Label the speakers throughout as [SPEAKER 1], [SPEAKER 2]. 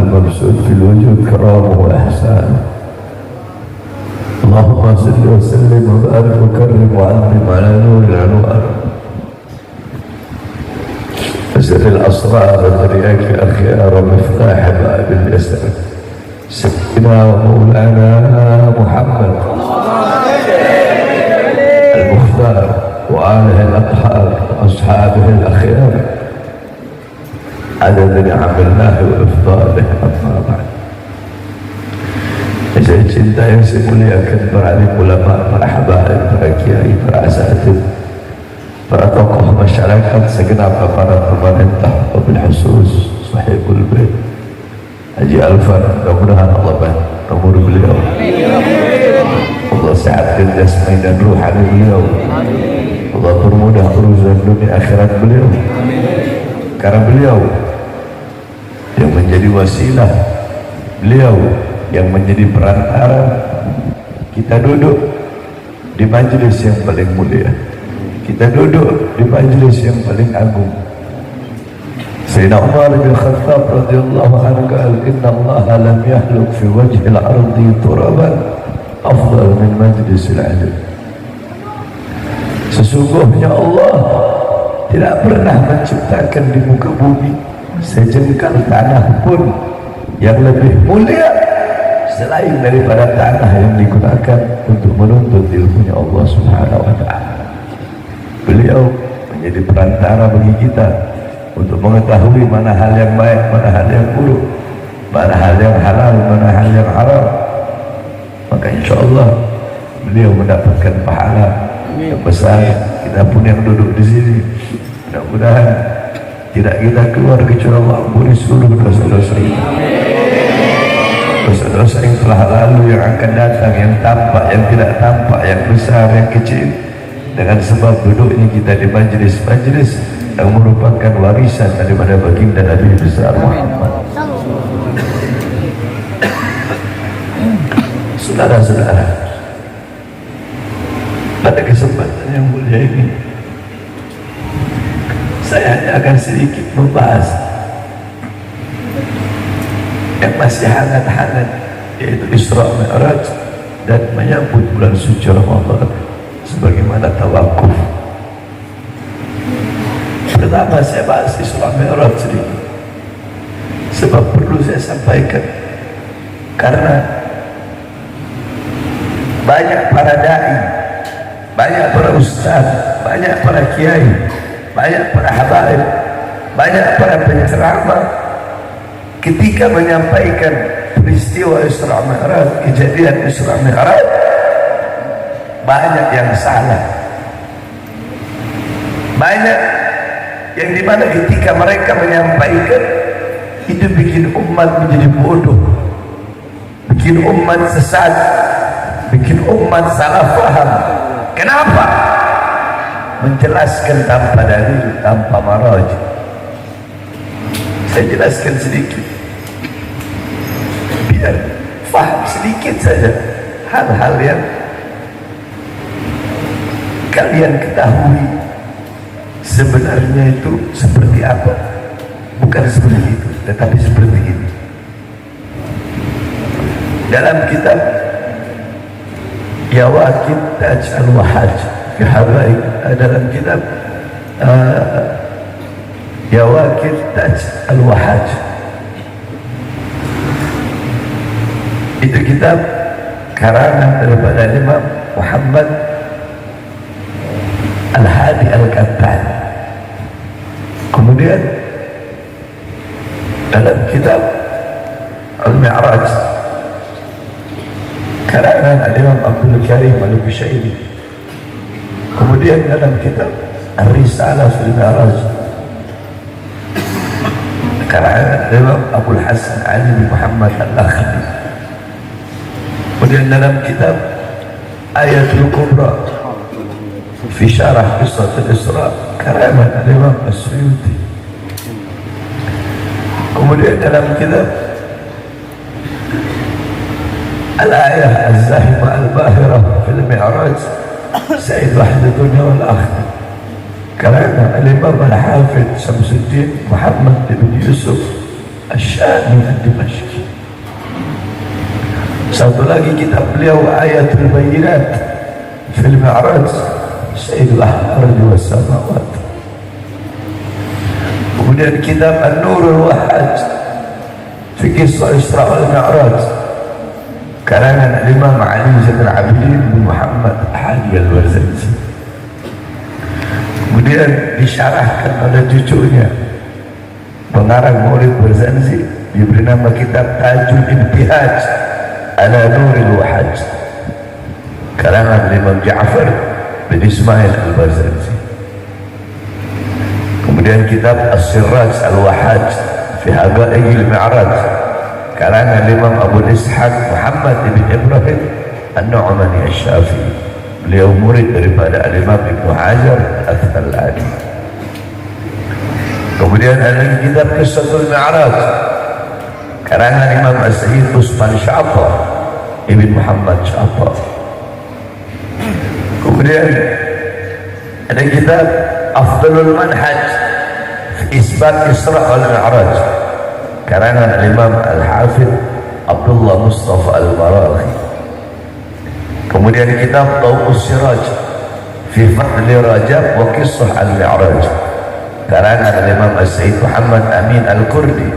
[SPEAKER 1] المبسوط في الوجود كرامه وإحسان. اللهم صل وسلم وبارك وكرم وعظم على نور الأنوار وسر الأسرار وترياك الأخيار ومفتاح باب اليسر سيدنا ومولانا محمد المختار وآله الأطهار وأصحابه الأخيار عدد نعم الله وإفضاله. أما بعد, saya cinta yang saya muliakan para alim ulama, para habaib, para kiai, para asatid, para tokoh masyarakat, segenap para pemerintah, wabil khusus sahibul bait Haji Alfan, mudah-mudahan Allah bantu umur beliau, Allah sehatkan jasmani dan ruhani beliau, Allah permudah urusan dunia akhirat beliau, karena beliau yang menjadi wasilah, beliau yang menjadi perantara kita duduk di majelis yang paling mulia, kita duduk di majelis yang paling agung. Sayyidina Umar bin Khattab radhiyallahu anhu qala inna Allah lam yahluk fi wajhi al-ardi turaban afdal min majlisil ilm. Sesungguhnya Allah tidak pernah menciptakan di muka bumi sejengkal tanah pun yang lebih mulia selain daripada tanah yang digunakan untuk menuntut ilmunya Allah Subhanahu wa ta'ala. Beliau menjadi perantara bagi kita untuk mengetahui mana hal yang baik, mana hal yang buruk, mana hal yang halal, mana hal yang haram. Maka insya Allah beliau mendapatkan pahala yang besar. Kita pun yang duduk di sini mudah-mudahan tidak kita keluar kecuali Allah ampuni seluruh dosa-dosa kita, dosa-dosa yang telah lalu, yang akan datang, yang tampak, yang tidak tampak, yang besar, yang kecil, dengan sebab duduknya kita di majelis-majelis yang merupakan warisan daripada baginda Nabi besar Muhammad. Saudara-saudara, pada kesempatan yang mulia ini saya hanya akan sedikit membahas yang masih hangat-hangat, yaitu Isra Mi'raj dan menyambut bulan suci Ramadan sebagaimana tawakuf. Pertama saya bahas Isra Mi'raj sedikit, sebab perlu saya sampaikan karena banyak para da'i, banyak para ustaz, banyak para kiai, banyak para habaib, banyak para penceramah ketika menyampaikan peristiwa Isra Mi'raj, kejadian Isra Mi'raj, banyak yang salah, banyak yang dimana ketika mereka menyampaikan itu bikin umat menjadi bodoh, bikin umat sesat, bikin umat salah paham. Kenapa? Menjelaskan tanpa dalil, tanpa maraj. Saya jelaskan sedikit biar faham sedikit saja hal-hal yang kalian ketahui sebenarnya itu seperti apa. Bukan seperti itu, tetapi seperti ini. Dalam kitab Yawaqid Taj al-Wahaj fi Habaib, dalam kitab Yawaqid Taj al-Wahaj, itu kitab karangan daripada Imam Muhammad Al-Hadi Al-Qattan. Kemudian dalam kitab Al-Mi'raj karangan Imam Abdul Karim Al-Bushairi. Kemudian dalam kitab Ar-Risalah fil Mi'raj karangan Imam Abdul Hasan Ali bin Muhammad Al-Lakhmi. Kemudian dalam kitab Ayatul Kubra fi Syarah Qissat Al-Isra karangan Imam As-Suyuti. Kemudian dalam kitab الآية الزاهمة الباهرة في المعراج سيد وحد الدنيا والآخرة. Karena Imam Al-Hafidh Syamsuddin Muhammad bin Yusuf Asy-Syami Ad-Dimashqi. Satu lagi kitab beliau Ayatul Bayyinat fil Mi'raj Sayyidul Ahmad was Samawat. Kemudian kitab An-Nurul Wahhaj fi Qissah Isra wal Mi'raj karangan Imam Ali Zainal Abidin bin Muhammad Hadi Al-Warzanji. Kemudian disyarahkan oleh cucunya pengarang Maulid Barzanji, diberi nama kitab Tajul Ibtihaj ala Nuril Wahhaj karangan Imam Ja'far bin Ismail Al-Barzanji. Kemudian kitab As-Siraj Al-Wahhaj fi Haqaiqil Mi'raj karangan Imam Abu Ishaq Muhammad bin Ibrahim An-Nu'mani Asy-Syafi'i. Beliau murid daripada Al-Imam Ibnu Hajar Al-Asqalani. Kemudian ada kitab Qissatul Mi'raj karangan Imam As-Sayyid Utsman Sya'thar Ibn Muhammad Sya'thar. Kemudian ada kitab Afdalul Manhaj fi Isbat Isra wal Mi'raj karangan Imam Al-Hafidh Abdullah Mustafa Al-Maraghi. Kemudian kitab Tawqus Siraj fi Fadli Rajab wa Qissah Al-Mi'raj karangan Imam As-Sayyid Muhammad Amin Al-Kurdi.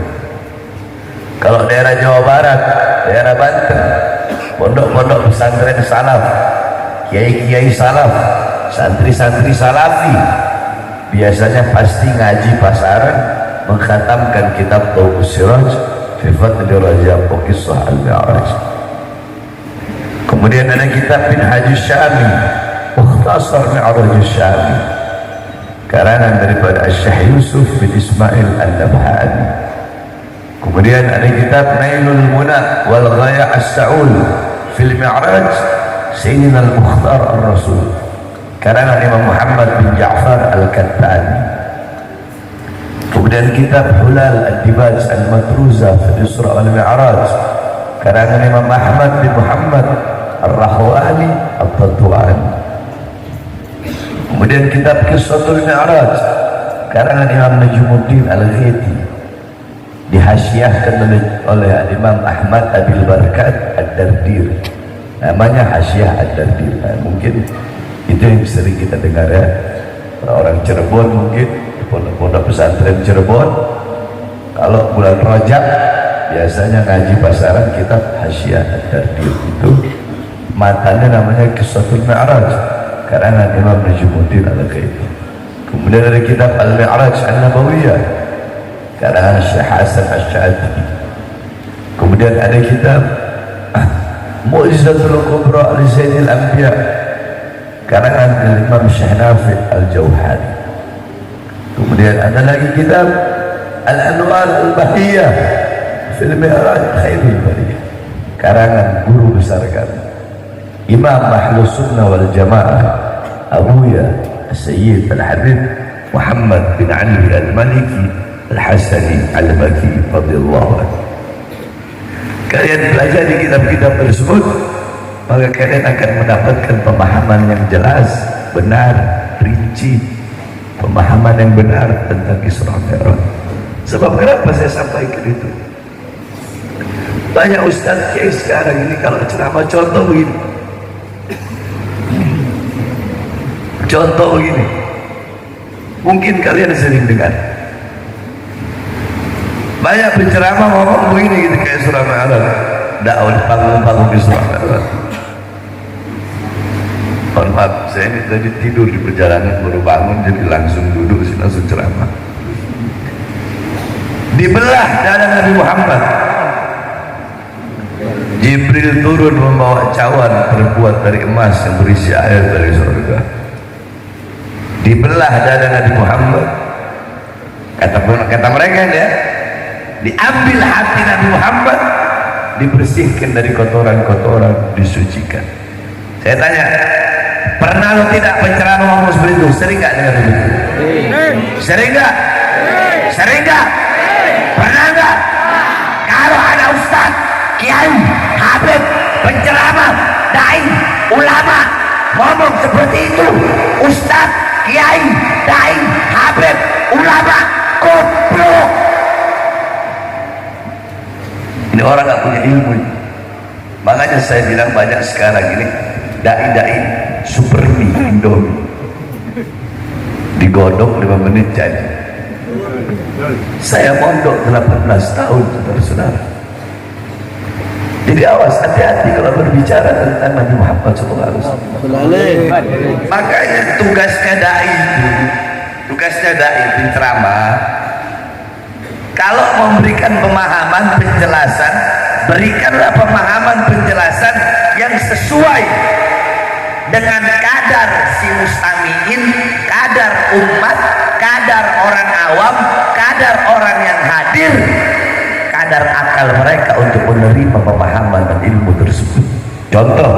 [SPEAKER 1] Kalau daerah Jawa Barat, daerah Banten, pondok-pondok pesantren salaf, kiai-kiai salaf, santri-santri salafi biasanya pasti ngaji pasaran mengkhatamkan kitab Tawqus Siraj fi Fadli Rajab wa Qissah Al-Mi'raj. Kemudian ada kitab Minhajus Syami Mukhtasar Mi'rajus Syami karangan daripada Syekh Yusuf bin Ismail Al-Nabhani. Kemudian ada kitab Nailul Muna wal Ghaya As-Sa'ul fil Mi'raj Sayyidina Al-Mukhtar Ar-Rasul karangan Imam Muhammad bin Ja'far Al-Kattani. Kemudian kitab Hulal Ad-Dibaj Al-Matruza fil Isra wal Mi'raj karangan Imam Ahmad bin Muhammad Ar-Rahwani At-Tatu'ani. Kemudian kitab Qissatul Mi'raj karangan Imam Najmuddin Al-Ghiti dihasyiahkan oleh Imam Ahmad Abil Barakat Ad-Dardir, namanya Hasyiah Ad-Dardir. Mungkin itu yang sering kita dengar ya, orang Cirebon mungkin pondok pesantren Cirebon kalau bulan Rajab biasanya ngaji pasaran kitab Hasyiah Ad-Dardir. Itu matanya namanya Qissatul Mi'raj karangan Imam Najmuddin Al-Ghiti. Kemudian ada kitab Al-Mi'raj An-Nabawiyah karangan Syekh Hasan Asy-Syadili. Kemudian ada kitab Mu'jizatul Kubra li Sayyidil Anbiya karangan Imam Syekh Nafi' Al-Jauhani. Kemudian ada lagi kitab Al-Anwar Al-Bahiyah fil Mi'raj Khairil Bariyah karangan guru besar kami Imam Ahlus Sunnah wal Jamaah Abuya Sayyid Al-Habib Muhammad bin Ali Al-Maliki Al-Hasani Al-Baki radhiyallahu anhu. Kalian pelajari kitab-kitab tersebut, maka kalian akan mendapatkan pemahaman yang jelas, benar, rinci, pemahaman yang benar tentang Isra Mi'raj. Sebab kenapa saya sampaikan itu? Banyak ustaz kiai sekarang ini kalau ceramah contoh begini. Contoh begini, mungkin kalian sering dengar banyak penceramah ngomong begini gitu kayak Surah Al-A'raf, dakwah panggung-panggung di Surah Al-A'raf. Mohon maaf, saya ini tadi tidur di perjalanan baru bangun jadi langsung duduk sini langsung ceramah. Dibelah dada Nabi Muhammad. Jibril turun membawa cawan terbuat dari emas yang berisi air dari surga. Dibelah dada Nabi Muhammad. Kata mereka ya, diambil hati Nabi Muhammad, dibersihkan dari kotoran-kotoran, disucikan. Saya tanya, pernah lo tidak penceramah ngomong seperti itu? Sering gak dengar begitu? Sering gak? Sering gak? Pernah gak? Kalau ada ustaz, kiai, habib, seperti itu ustadz, kiai, dai, habib, ulama goblok. Ini orang gak punya ilmu. Makanya saya bilang banyak sekarang ini dai-dai super mie Indomie digodok 5 menit jadi. Saya mondok 18 tahun saudara-saudara. Jadi awas, hati-hati kalau berbicara tentang Nabi Muhammad SAW. Makanya tugasnya dai penceramah, kalau memberikan pemahaman penjelasan, berikanlah pemahaman penjelasan yang sesuai dengan kadar si mustamiin, kadar umat, kadar orang awam, kadar orang yang hadir, kadar akal mereka untuk menerima pemahaman dan ilmu tersebut. Contoh,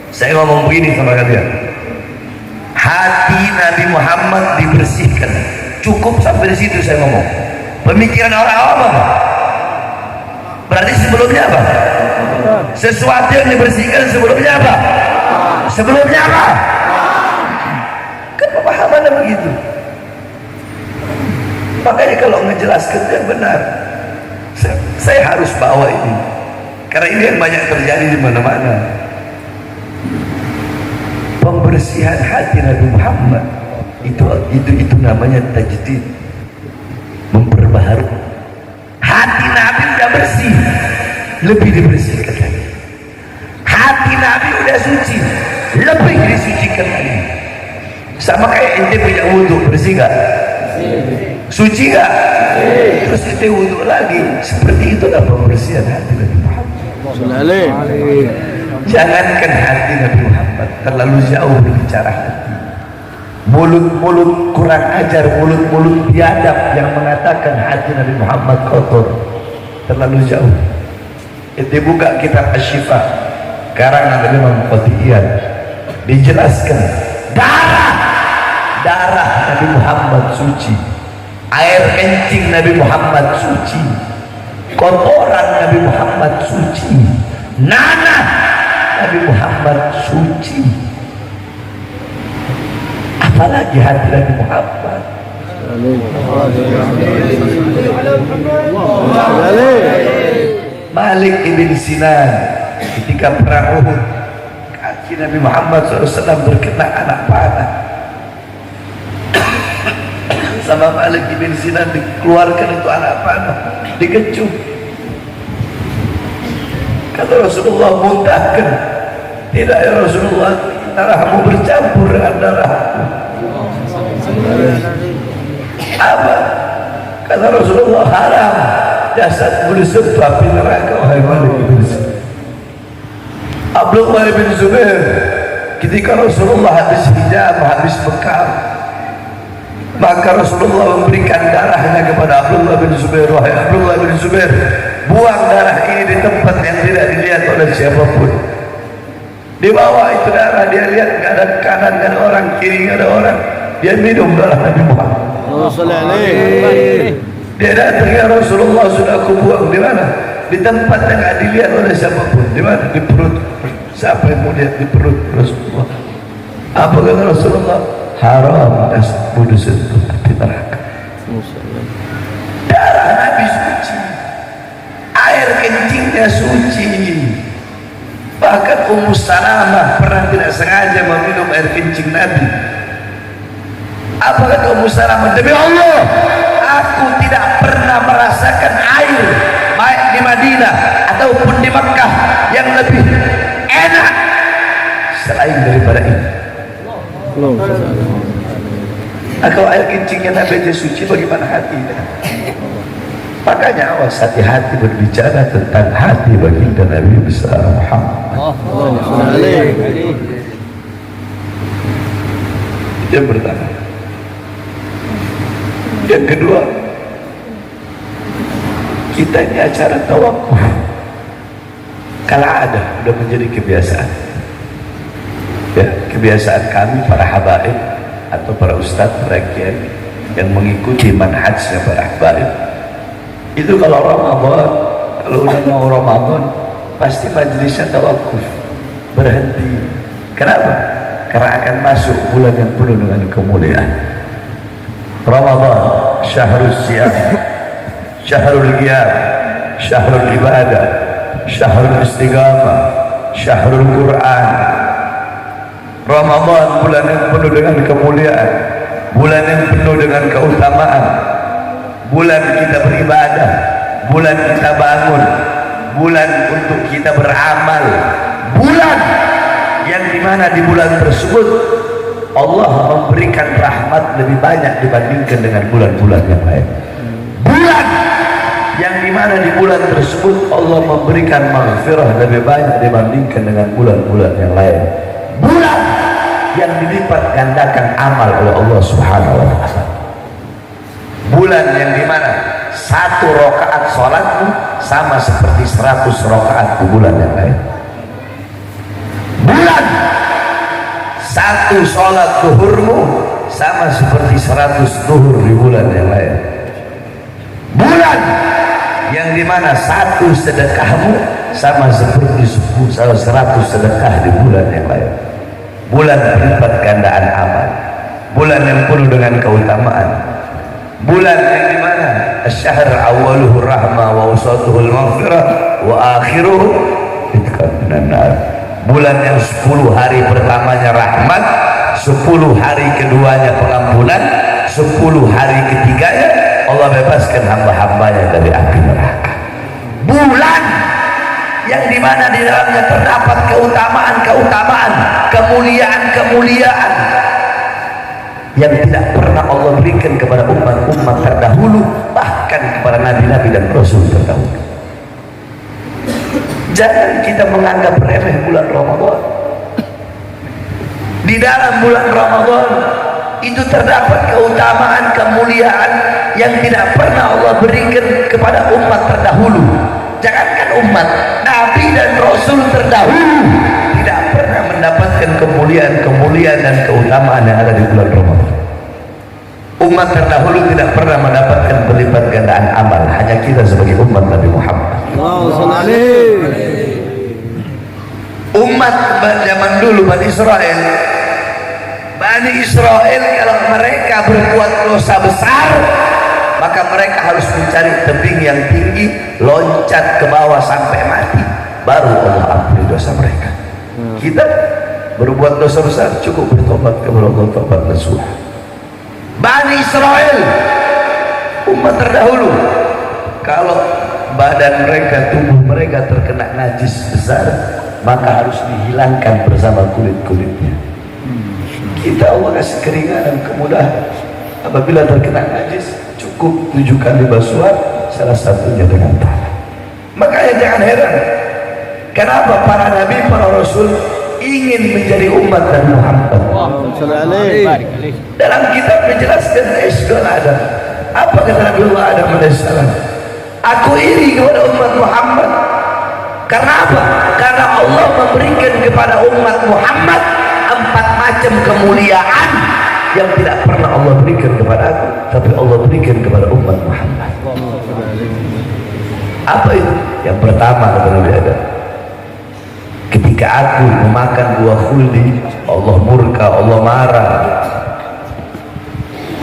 [SPEAKER 1] saya ngomong begini sama kalian, hati Nabi Muhammad dibersihkan, cukup sampai di situ saya ngomong. Pemikiran orang awam apa? Berarti sebelumnya apa? Sesuatu yang dibersihkan sebelumnya apa? Sebelumnya apa? Kan pemahamannya begitu. Makanya kalau ngejelaskan yang benar, saya harus bawa ini, karena ini yang banyak terjadi di mana-mana. Pembersihan hati Nabi Muhammad itu namanya tajdid, memperbaharui. Hati Nabi udah bersih, lebih dibersihkan lagi. Hati Nabi udah suci, lebih disucikan lagi. Sama kayak ente punya wudhu, bersih gak? Suci gak? Terus ente wudhu lagi. Seperti itulah pembersihan hati Nabi Muhammad. Jangankan hati Nabi Muhammad, terlalu jauh berbicara hati. Mulut-mulut kurang ajar, mulut-mulut biadab yang mengatakan hati Nabi Muhammad kotor, terlalu jauh. Ente buka kitab Asy-Syifa karangan Imam Qatiyyan, dijelaskan darah Nabi Muhammad suci, air kencing Nabi Muhammad suci, kotoran Nabi Muhammad suci, nanah Nabi Muhammad suci, apalagi hati Nabi Muhammad. Malik ibn Sinan ketika perang Uhud, kaki Nabi Muhammad SAW berkena anak panah. Sama Malik ibn Sinan dikeluarkan itu anak panah, dikecup. Kata Rasulullah, muntahkan. Tidak ya Rasulullah, darahmu bercampur dengan darahku. Apa? Kata Rasulullah, haram jasadmu disentuh api neraka. Wahai Malik ibn Sinan. Abdullah bin Zubair ketika Rasulullah habis hijab, habis bekam, maka Rasulullah memberikan darahnya kepada Abdullah bin Zubair. Wahai Abdullah bin Zubair, buang darah ini di tempat yang tidak dilihat oleh siapapun. Di bawah itu darah, dia lihat nggak ada kanan, nggak ada orang, kiri nggak ada orang, dia minum darah Nabi Muhammad. Dia datang, ya Rasulullah, sudah aku buang. Di mana? Di tempat yang nggak dilihat oleh siapapun. Di mana? Di perut. Siapa yang mau lihat di perut Rasulullah? Apa kata Rasulullah? Haram jasadmu disentuh api neraka. Darah Nabi suci, air kencingnya suci. Bahkan Ummu Salamah pernah tidak sengaja meminum air kencing Nabi. Apa kata Ummu Salamah? Demi Allah, aku tidak pernah merasakan air baik di Madinah ataupun di Mekah yang lebih enak selain daripada ini. Kalau air kencingnya Nabi aja suci, bagaimana hatinya? Makanya awas, hati-hati berbicara tentang hati baginda Nabi besar Muhammad. Yang pertama. Yang kedua, kita ini acara tawakuf. Kalau ada, sudah menjadi kebiasaan. Ya, kebiasaan kami para habaib atau para ustadz, para kiai yang mengikuti manhajnya para habaib. Itu kalau Ramadan, kalau udah mau Ramadan, pasti majelisnya tawakuf, berhenti. Kenapa? karena akan masuk bulan yang penuh dengan kemuliaan. Ramadan, syahrul siyam, syahrul qiyam, syahrul ibadah, syahrul istiqamah, syahrul Quran. Ramadan bulan yang penuh dengan kemuliaan, bulan yang penuh dengan keutamaan, bulan kita beribadah, bulan kita bangun, bulan untuk kita beramal, bulan yang dimana di bulan tersebut Allah memberikan rahmat lebih banyak dibandingkan dengan bulan-bulan yang lain. Bulan yang dimana di bulan tersebut Allah memberikan maghfirah lebih banyak dibandingkan dengan bulan-bulan yang lain. Bulan yang dilipat gandakan amal oleh Allah Subhanahu wa ta'ala. Bulan yang dimana satu rakaat sholatmu sama seperti 100 rakaat di bulan yang lain. Bulan satu sholat zuhurmu sama seperti 100 zuhur di bulan yang lain. Bulan yang dimana satu sedekahmu sama seperti 100 sedekah di bulan yang lain. Bulan berlipat gandaan amal, bulan yang penuh dengan keutamaan, bulan yang dimana asy-syahr awwaluhu rahmah wa awsatuhu al-maghfirah wa akhiruhu itqan minan nar. Bulan yang 10 hari pertamanya rahmat, 10 hari keduanya pengampunan, 10 hari ketiganya Allah bebaskan hamba-hambanya dari api neraka. Bulan yang dimana di dalamnya terdapat keutamaan-keutamaan, kemuliaan-kemuliaan yang tidak pernah Allah berikan kepada umat-umat terdahulu, bahkan kepada nabi-nabi dan rasul terdahulu. Jangan kita menganggap remeh bulan Ramadan. Di dalam bulan Ramadan itu terdapat keutamaan, kemuliaan yang tidak pernah Allah berikan kepada umat terdahulu. Jangankan umat, nabi dan rasul terdahulu tidak pernah mendapatkan kemuliaan-kemuliaan dan keutamaan yang ada di bulan Ramadan. Umat terdahulu tidak pernah mendapatkan berlipat gandaan amal, hanya kita sebagai umat Nabi Muhammad. Umat zaman dulu Bani Israel kalau mereka berbuat dosa besar, maka mereka harus mencari tebing yang tinggi, loncat ke bawah sampai mati, baru Allah ampuni dosa mereka. Kita berbuat dosa besar cukup bertobat kepada Allah, tobat nasuha. Bani Israel, umat terdahulu, kalau badan mereka, tubuh mereka terkena najis besar, maka harus dihilangkan bersama kulit-kulitnya. Kita Allah kasih keringanan, kemudahan. Apabila terkena najis, cukup 7 kali basuhan, salah satunya dengan tanah. Makanya jangan heran kenapa para nabi, para rasul ingin menjadi umat Nabi Muhammad. Dalam kitab menjelaskan Islam Adam, apa kata Nabi Allah Adam alaihissalam? Aku iri kepada umat Muhammad. Karena apa? Karena Allah memberikan kepada umat Muhammad 4 macam kemuliaan yang tidak pernah Allah berikan kepada aku, tapi Allah berikan kepada umat Muhammad. Apa itu? Yang pertama kata Nabi Adam, ketika aku memakan buah khuldi, Allah murka, Allah marah.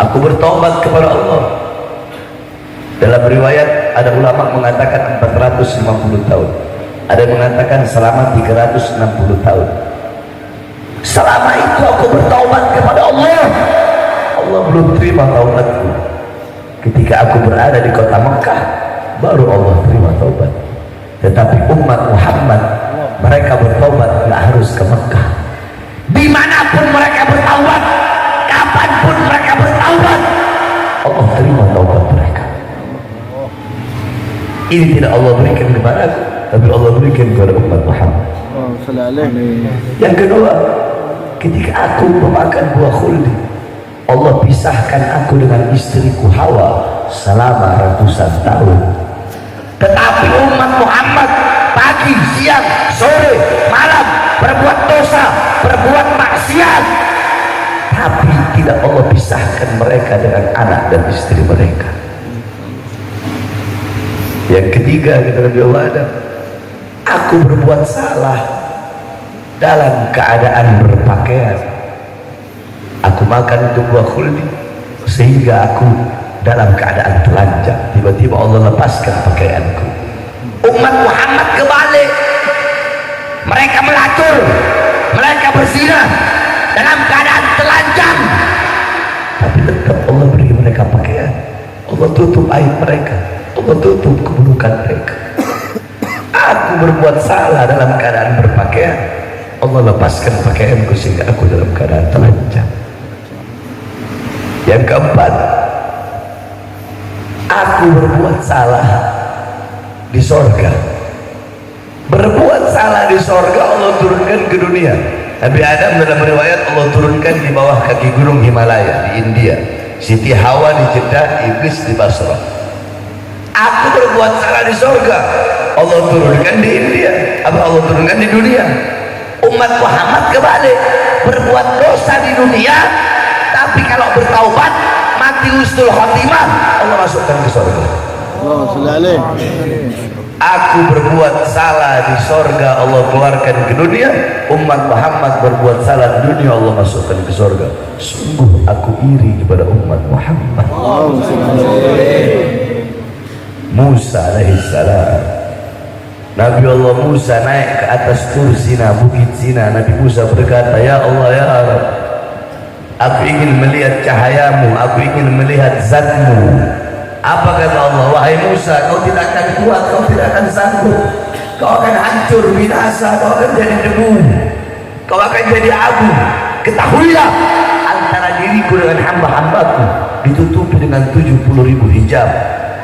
[SPEAKER 1] Aku bertobat kepada Allah. Dalam riwayat ada ulama mengatakan 450 tahun, ada yang mengatakan selama 360 tahun. Selama itu aku bertaubat kepada Allah, Allah belum terima taubatku. Ketika aku berada di kota Mekah, baru Allah terima taubat. Tetapi umat Muhammad, mereka bertaubat nggak harus ke Mekah. Dimanapun mereka bertaubat, kapanpun mereka bertaubat, Allah terima taubat mereka. Ini tidak Allah berikan kepada aku, tapi Allah berikan kepada umat Muhammad. Yang kedua, ketika aku memakan buah khuldi, Allah pisahkan aku dengan istriku Hawa selama ratusan tahun. Tetapi umat Muhammad pagi, siang, sore, malam berbuat dosa, berbuat maksiat, tapi tidak Allah pisahkan mereka dengan anak dan istri mereka. Yang ketiga kata Nabi Allah Adam, aku berbuat salah dalam keadaan berpakaian, Aku makan itu buah khuldi sehingga aku dalam keadaan telanjang. Tiba-tiba Allah lepaskan pakaianku. Umat Muhammad kebalik, mereka melacur, mereka berzina dalam keadaan telanjang, tapi tetap Allah beri mereka pakaian. Allah tutup aib mereka, Allah tutup keburukan mereka. Aku berbuat salah dalam keadaan berpakaian, Allah lepaskan pakaianku sehingga aku dalam keadaan telanjang. Yang keempat, aku berbuat salah di sorga. Berbuat salah di sorga Allah turunkan ke dunia. Nabi Adam dalam riwayat Allah turunkan di bawah kaki gunung Himalaya di India. Siti Hawa di Jeddah, Iblis di Basrah. Aku berbuat salah di sorga, Allah turunkan di India. Apa Allah turunkan di dunia? Umat Muhammad kebalik, berbuat dosa di dunia, tapi kalau bertaubat mati husnul khotimah Allah masukkan ke sorga. Aku berbuat salah di sorga, Allah keluarkan ke dunia. Umat Muhammad berbuat salah di dunia, Allah masukkan ke sorga. Sungguh aku iri kepada umat Muhammad. Musa alaihissalam, Nabi Allah Musa naik ke atas Tur Sina, bukit Sina. Nabi Musa berkata, ya Allah, ya Allah, aku ingin melihat cahayamu, aku ingin melihat zatmu. Apa kata Allah? Wahai Musa, kau tidak akan kuat, kau tidak akan sanggup, kau akan hancur, binasa, kau akan jadi debu, kau akan jadi abu. Ketahuilah, antara diriku dengan hamba-hambaku ditutupi dengan 70.000 hijab,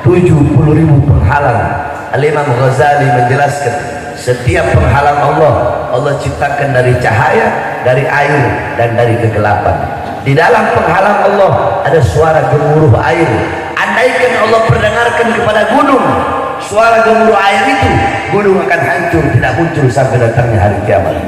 [SPEAKER 1] 70.000 penghalang. Al-Imam Ghazali menjelaskan, setiap penghalang Allah ciptakan dari cahaya, dari air, dan dari kegelapan. Di dalam penghalang Allah ada suara gemuruh air. Andaikan Allah perdengarkan kepada gunung suara gemuruh air itu, gunung akan hancur, tidak muncul sampai datangnya hari kiamat.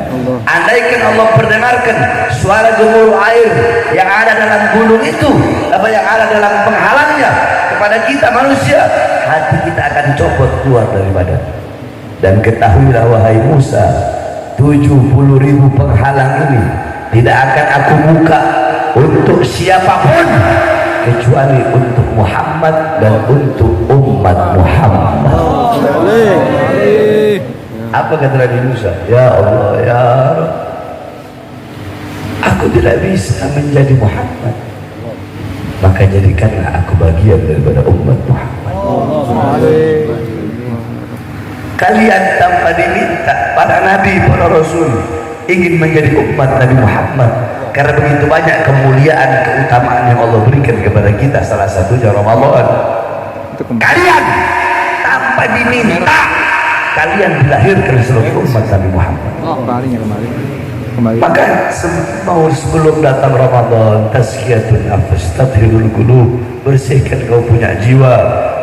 [SPEAKER 1] Andaikan Allah perdengarkan suara gemuruh air yang ada dalam gunung itu, apa yang ada dalam penghalangnya kepada kita manusia, hati kita akan copot keluar dari badan. Dan ketahuilah wahai Musa, 70.000 penghalang ini tidak akan aku buka untuk siapapun kecuali untuk Muhammad dan untuk umat Muhammad. Apa kata Nabi Musa? Ya Allah, ya Rabb, aku tidak bisa menjadi Muhammad, maka jadikanlah aku bagian daripada umat Muhammad. Kalian tanpa diminta, para nabi, para rasul ingin menjadi umat Nabi Muhammad karena begitu banyak kemuliaan, keutamaan yang Allah berikan kepada kita, salah satunya Ramadan. Kalian tanpa diminta, kalian dilahirkan sebagai umat Nabi Muhammad. Maka sebelum datang Ramadan, tazkiyatun nafs, tathhirul qulub, bersihkan kau punya jiwa,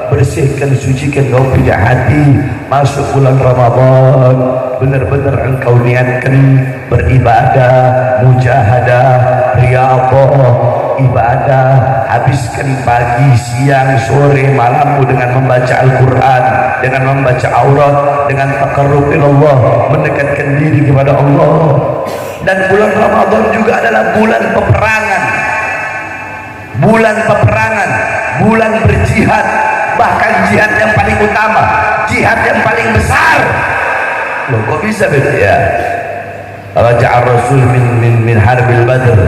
[SPEAKER 1] bersihkan, sucikan kau punya hati. Masuk bulan Ramadan, benar-benar engkau niatkan beribadah, mujahadah, riyadhah, ibadah. Habiskan pagi, siang, sore, malammu dengan membaca Al-Quran, dengan membaca aurat, dengan taqarrub ilallah, mendekatkan diri kepada Allah. Dan bulan Ramadan juga adalah bulan peperangan, bulan berjihad, bahkan jihad yang paling utama, jihad yang paling besar. Loh, kok bisa begitu ya? Raja'a Rasul min harbil Badr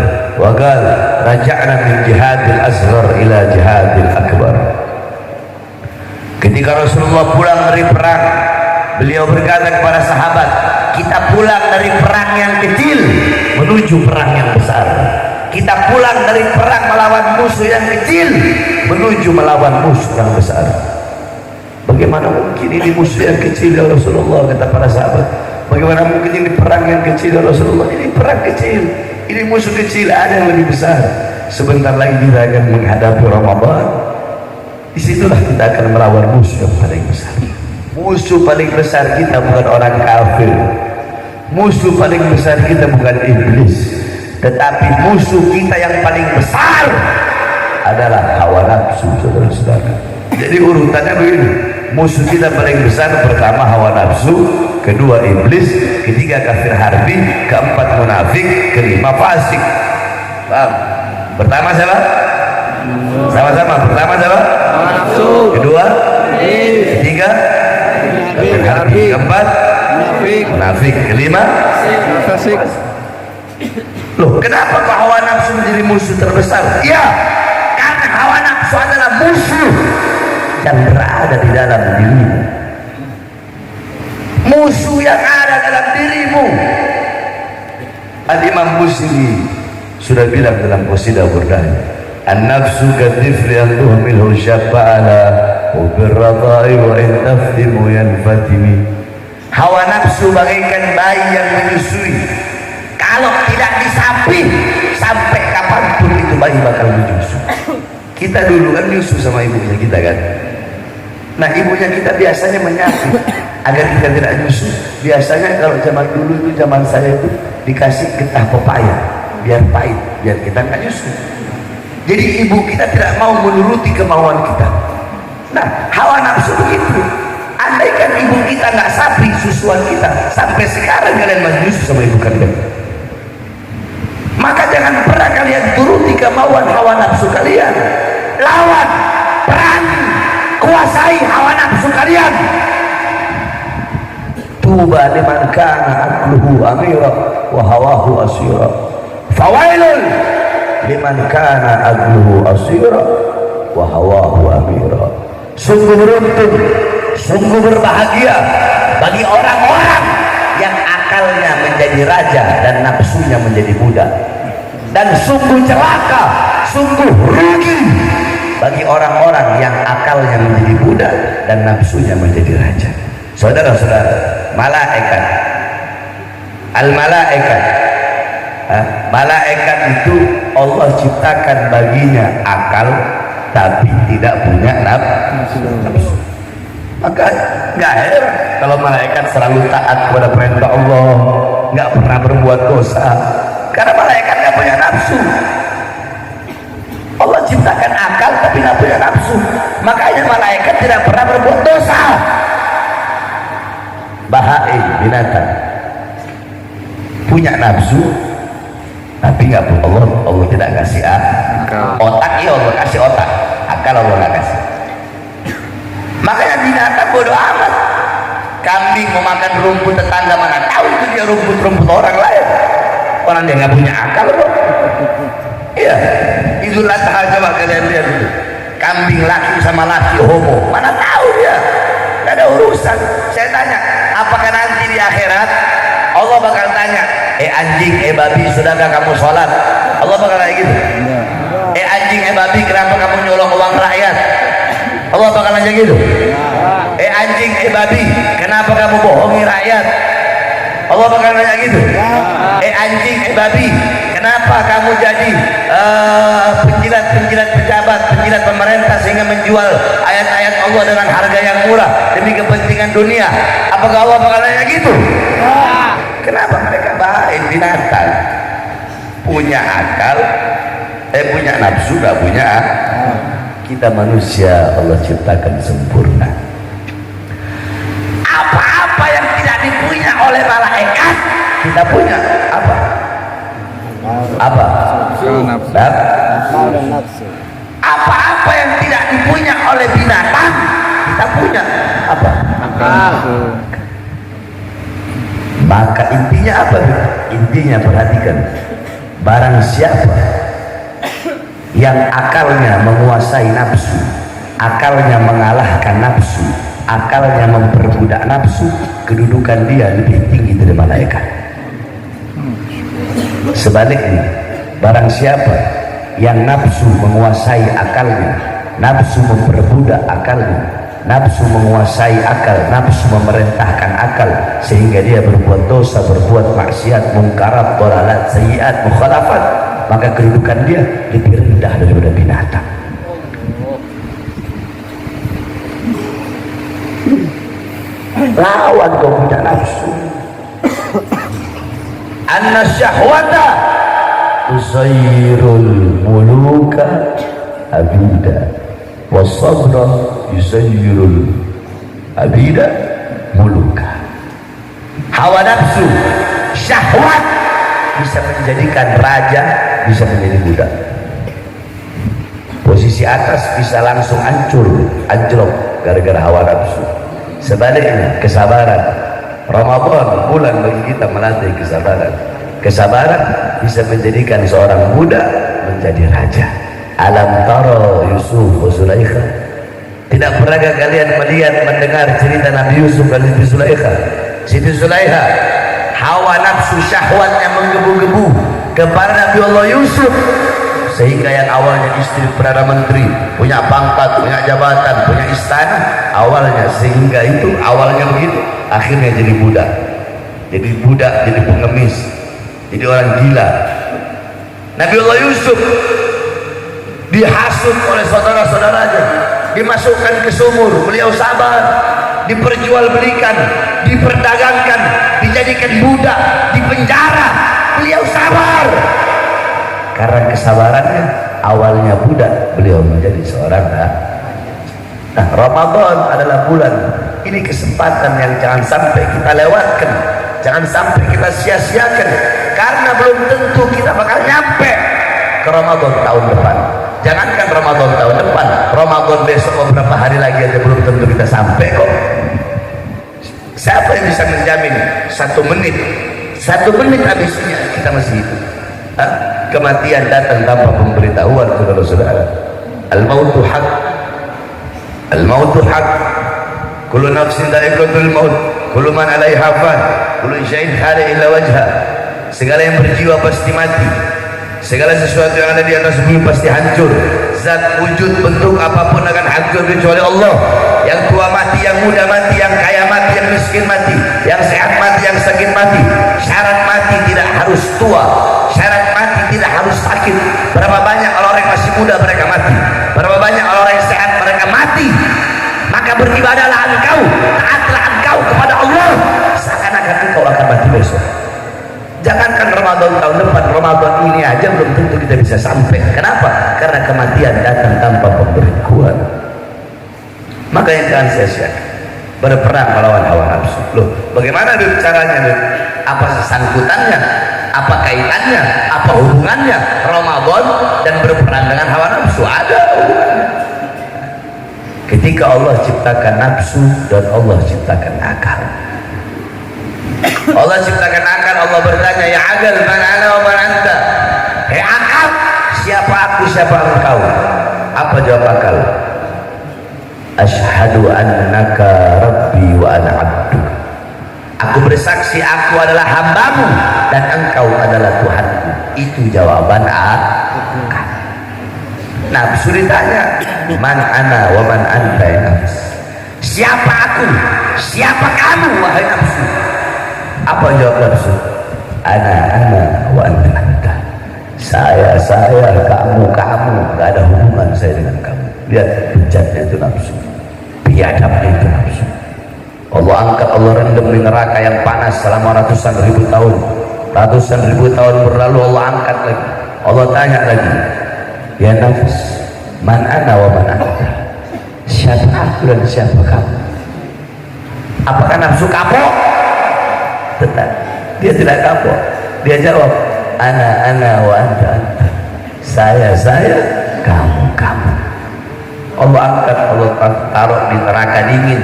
[SPEAKER 1] wa qala raja'na min jihadil asghar ila jihadil akbar. Ketika Rasulullah pulang dari perang, beliau berkata kepada sahabat, kita pulang dari perang yang kecil menuju perang yang besar. Kita pulang dari perang melawan musuh yang kecil menuju melawan musuh yang besar. Bagaimana mungkin ini musuh yang kecil ya Rasulullah, kata para sahabat. Bagaimana mungkin ini perang yang kecil ya Rasulullah? Ini perang kecil, ini musuh kecil, ada yang lebih besar. Sebentar lagi kita akan menghadapi Ramadan. Disitulah kita akan melawan musuh yang paling besar. Musuh paling besar kita bukan orang kafir, musuh paling besar kita bukan iblis, tetapi musuh kita yang paling besar adalah hawa nafsu, saudara-saudara. Jadi urutannya begini, musuh kita paling besar pertama hawa nafsu, kedua iblis, ketiga kafir harbi, keempat munafik, kelima fasik. Paham? Pertama siapa? Sama-sama. Pertama siapa?
[SPEAKER 2] Hawa nafsu.
[SPEAKER 1] Kedua? Ketiga? Harbi. Keempat? Munafik. Kelima?
[SPEAKER 2] Fasik.
[SPEAKER 1] Loh, kenapa kok hawa nafsu menjadi musuh terbesar? Ya, karena hawa nafsu adalah musuh yang berada di dalam dirimu. Musuh yang ada dalam dirimu. Al-Imam Busiri sudah bilang dalam qasidah burdahnya, an-nafsu kadhifri an tuhmilhu syafa'ala wa birradai wa in taftimu yanfatimi. Hawa nafsu bagaikan bayi yang menyusui, kalau tidak disamping sampai kapanpun itu bayi bakal menyusu. Kita dulu kan nyusu sama ibunya kita kan. Nah, ibunya kita biasanya menyapit agar kita tidak nyusu. Biasanya kalau zaman dulu itu, zaman saya itu dikasih getah pepaya biar pahit, biar kita nggak nyusu. Jadi ibu kita tidak mau menuruti kemauan kita. Nah, hawa nafsu begitu. Andaikan ibu kita nggak sapi susuan kita, sampai sekarang kalian masih nyusu sama ibu kalian. Maka jangan pernah kalian turuti kemauan hawa nafsu kalian. Lawan, perangi, kuasai hawa nafsu kalian. Tuba liman kana aqluhu amira wa hawahu asira. Fawailun liman kana aqluhu asira wa hawahu amira. Sungguh beruntung, sungguh berbahagia bagi orang-orang yang akalnya menjadi raja dan nafsunya menjadi budak. Dan sungguh celaka, sungguh rugi bagi orang-orang yang akalnya menjadi budak dan nafsunya menjadi raja. Saudara-saudara, malaikat, al-malaikat, malaikat itu Allah ciptakan baginya akal tapi tidak punya nafsu. Maka nggak heran kalau malaikat selalu taat kepada perintah Allah, nggak pernah berbuat dosa, karena malaikat nggak punya nafsu. Allah ciptakan akal tapi nggak punya nafsu, makanya malaikat tidak pernah berbuat dosa. Bahaim, binatang, punya nafsu tapi nggak punya. Allah tidak kasih otak, ya Allah kasih otak, akal Allah nggak kasih. Makanya binatang bodoh amat. Kambing mau makan rumput tetangga, mana tahu itu dia rumput orang lain. Orang dia nggak punya akal kok. Iya, Idul Adha coba kalian lihat itu. Kambing laki sama laki homo, mana tahu dia. Nggak ada urusan. Saya tanya, apakah nanti di akhirat Allah bakal tanya, anjing, babi, sudahkah kamu sholat? Allah bakal kayak gitu. Anjing, babi, kenapa kamu nyolong uang rakyat? Allah bakal nanya gitu. Anjing, babi, kenapa kamu bohongi rakyat? Allah bakal nanya gitu. Anjing, babi, kenapa kamu jadi penjilat pejabat, penjilat pemerintah sehingga menjual ayat-ayat Allah dengan harga yang murah demi kepentingan dunia? Apakah Allah bakal nanya gitu? Kenapa mereka baik? Binatang punya akal, punya nafsu, gak punya. Kita manusia Allah ciptakan sempurna. Apa-apa yang tidak dipunya oleh malaikat kita punya. Apa? Apa-apa yang tidak dipunya oleh binatang kita punya. Apa? Maka intinya apa? Intinya perhatikan, barang siapa yang akalnya menguasai nafsu, akalnya mengalahkan nafsu, akalnya memperbudak nafsu, kedudukan dia lebih tinggi dari malaikat. Sebaliknya, barang siapa yang nafsu menguasai akalnya, nafsu memperbudak akalnya, nafsu menguasai akal, nafsu memerintahkan akal sehingga dia berbuat dosa, berbuat maksiat, mungkarat, dhalalat, sayyiat, mukhalafat, maka kedudukan dia lebih rendah daripada binatang. Lawan kau punya nafsu. Anna syahwata tusayyirul muluka abida wasabra yusayyirul abida muluka. Hawa nafsu, syahwat bisa menjadikan raja bisa menjadi budak. Posisi atas bisa langsung hancur, anjlok gara-gara hawa nafsu. Sebaliknya kesabaran, Ramadan bulan bagi kita melatih kesabaran. Kesabaran bisa menjadikan seorang budak menjadi raja. Alam tara Yusuf wa Zulaikha, tidak pernahkah kalian melihat mendengar cerita Nabi Yusuf dan Siti Zulaikha? Siti Zulaikha hawa nafsu syahwatnya menggebu-gebu kepada Nabi Allah Yusuf, sehingga yang awalnya istri Perdana Menteri, punya pangkat, punya jabatan, punya istana, awalnya sehingga itu awalnya begitu, akhirnya jadi budak, jadi pengemis, jadi orang gila. Nabi Allah Yusuf dihasut oleh saudara-saudaranya, dimasukkan ke sumur, beliau sabar, diperjualbelikan, diperdagangkan, dijadikan budak, dipenjara, beliau sabar. Karena kesabarannya, awalnya budak, beliau menjadi seorang nah, Ramadan adalah bulan ini, kesempatan yang jangan sampai kita lewatkan, jangan sampai kita sia-siakan, karena belum tentu kita bakal nyampe ke Ramadan tahun depan. Jangankan Ramadan tahun depan, Ramadan besok beberapa hari lagi aja belum tentu kita sampai kok. Siapa yang bisa menjamin 1 menit habisnya kita masih hidup? Kematian datang tanpa pemberitahuan, saudara-saudara. Al-mautu haq, al-mautu haq, kullu nafsin dha'iqatul maut, kullu man 'alaiha fan, kullu syai'in halik illa wajha. Segala yang berjiwa pasti mati, segala sesuatu yang ada di atas bumi pasti hancur. Zat wujud bentuk apapun akan hancur kecuali Allah. Yang tua mati, yang muda mati, yang kaya mati, yang miskin mati, yang sehat mati, yang sakit mati. Syarat mati tidak harus tua, syarat mati tidak harus sakit. Berapa banyak orang yang masih muda mereka mati, berapa banyak orang yang sehat mereka mati. Maka beribadahlah engkau, taatlah engkau kepada Allah seakan-akan engkau akan mati besok. Jangankan Ramadan tahun depan, Ramadan ini aja belum tentu kita bisa sampai. Kenapa? Karena kematian datang tanpa pemberitahuan. Maka yang jangan sia-siakan, berperang melawan hawa nafsu. Loh, bagaimana caranya? Apa sangkutannya? Apa kaitannya? Apa hubungannya Ramadan dan berperang dengan hawa nafsu? Ada hubungannya. Ketika Allah ciptakan nafsu dan Allah ciptakan akal. Allah ciptakan akal, Allah bertanya, ya akal, man ana wa man anta? Hei akal, siapa aku, siapa engkau? Apa jawab akal? Asyhadu annaka rabbi wa ana abduka. Aku bersaksi aku adalah hambamu dan engkau adalah Tuhanku. Itu jawaban akal. Nafsu ditanya, man ana wa man anta ya nafs? Siapa aku, siapa kamu wahai nafsu? Apa jawab nafsu? Ana wa anta. Saya, kamu, gak ada hubungan saya dengan kamu. Lihat bejatnya itu nafsu, biadabnya itu nafsu. Allah angkat, Allah rendam di neraka yang panas selama ratusan ribu tahun berlalu. Allah angkat lagi, Allah tanya lagi, ya nafs, man ana wa man anta? Siapa aku dan siapa kamu? Apakah nafsu kapok? Tetap dia tidak kapok, dia jawab, ana wa anta. Saya, kamu. Allah angkat, Allah taruh di neraka dingin